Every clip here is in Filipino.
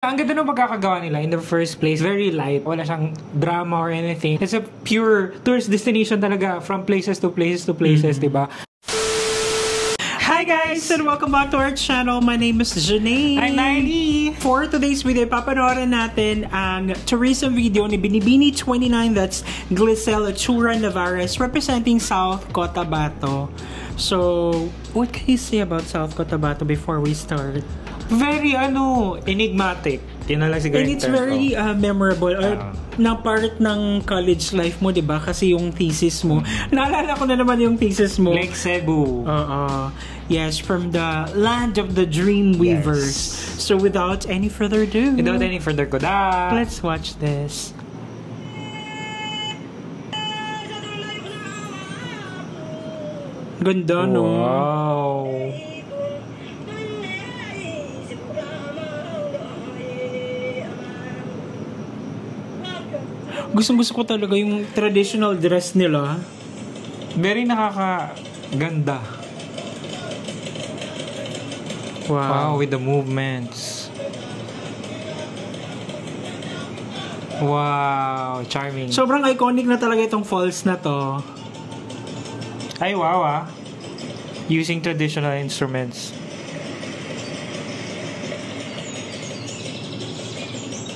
Ang ganda ng pagkakagawa nila in the first place. Very light. Wala siyang drama or anything. It's a pure tourist destination talaga from places to places to places, diba? Hi guys, and welcome back to our channel. My name is Janae. I'm Niley. For today's video, papanoorin natin ang tourism video ni Binibini29, that's Glycel Chura Navarez, representing South Cotabato. So, what can you say about South Cotabato before we start? Very, enigmatic. Yun na lang siguro. And it's very memorable. Na part ng college life mo, diba? Kasi yung thesis mo. Naalala ko na naman yung thesis mo. Lake Cebu. Yes, from the land of the dream weavers. Yes. So without any further ado, let's watch this. Ganda, no? Wow. Gustong-gusto ko talaga yung traditional dress nila. Very nakakaganda. Wow, with the movements. Wow, charming. Sobrang iconic na talaga itong falls na to. Ay, wow Using traditional instruments.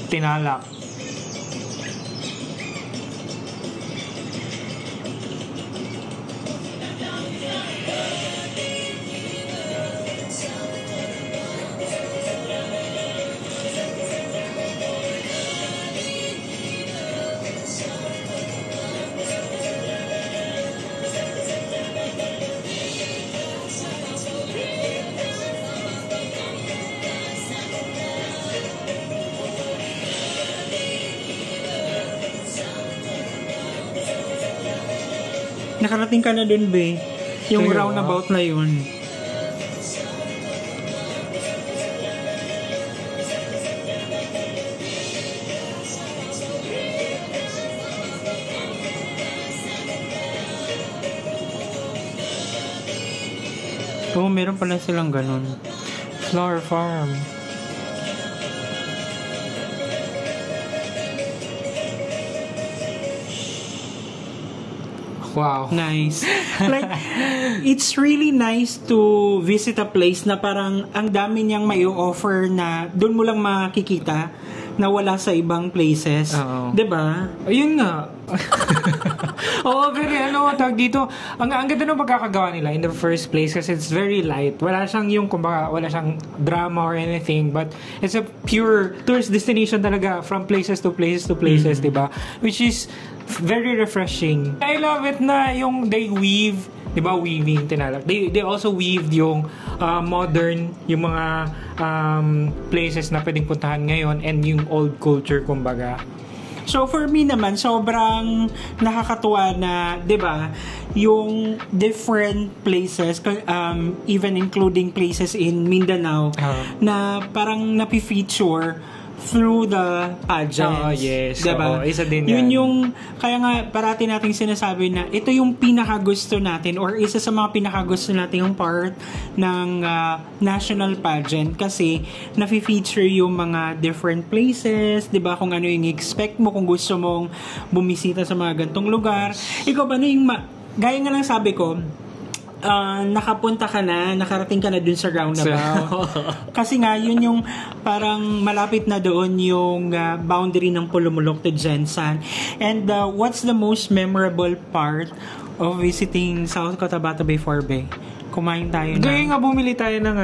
Tinalak. Nakarating ka na dun, be. Yung Kaya, roundabout na yun. Oo, meron pala silang ganun. Flower farm. Wow. Nice. Like, it's really nice to visit a place na parang ang dami niyang may offer na doon mo lang makikita na wala sa ibang places. Diba? Ayun nga. Oo, very tag dito. Ang ganda ng pagkakagawa nila in the first place kasi it's very light. Wala siyang wala siyang drama or anything, but it's a pure tourist destination talaga from places to places to places, diba? Which is very refreshing. I love it na yung they weave, diba, weaving, tinalak. They also weaved yung modern, yung mga places na pwedeng puntahan ngayon and yung old culture, kumbaga. So for me naman, sobrang nakakatuwa na, 'di ba, yung different places, even including places in Mindanao, na parang napi-feature through the pageants. Yes. Diba? Isa din yun yan. yung, kaya nga parati nating sinasabi na ito yung pinakagusto natin or isa sa mga pinakagusto natin yung part ng national pageant kasi nafi-feature yung mga different places, diba? Kung ano yung expect mo, kung gusto mong bumisita sa mga gantong lugar. Ikaw ba, gaya nga lang sabi ko, nakapunta ka na, nakarating ka na dun sa roundabout. Kasi nga, yun yung parang malapit na doon yung boundary ng Pulumulok to Jensan. And what's the most memorable part of visiting South Cotabato before, be? Kumain tayo na. Gaya nga, bumili tayo ng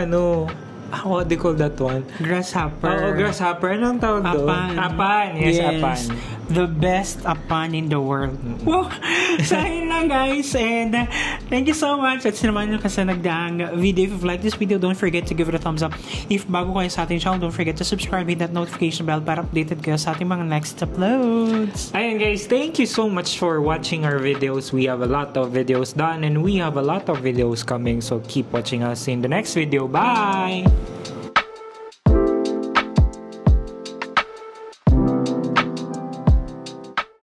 what do you call that one? Grasshopper. Oo, grasshopper. Anong tawag doon? Apan. Apan. Yes, apan. The best apan in the world. Wow! Sa'yo lang, guys. And thank you so much. At sinaman nyo kasi nagdaang video. If you like this video, don't forget to give it a thumbs up. If bago kayo sa ating channel, don't forget to subscribe, hit that notification bell para updated kayo sa ating mga next uploads. Ayan, guys. Thank you so much for watching our videos. We have a lot of videos done and we have a lot of videos coming. So keep watching us in the next video. Bye!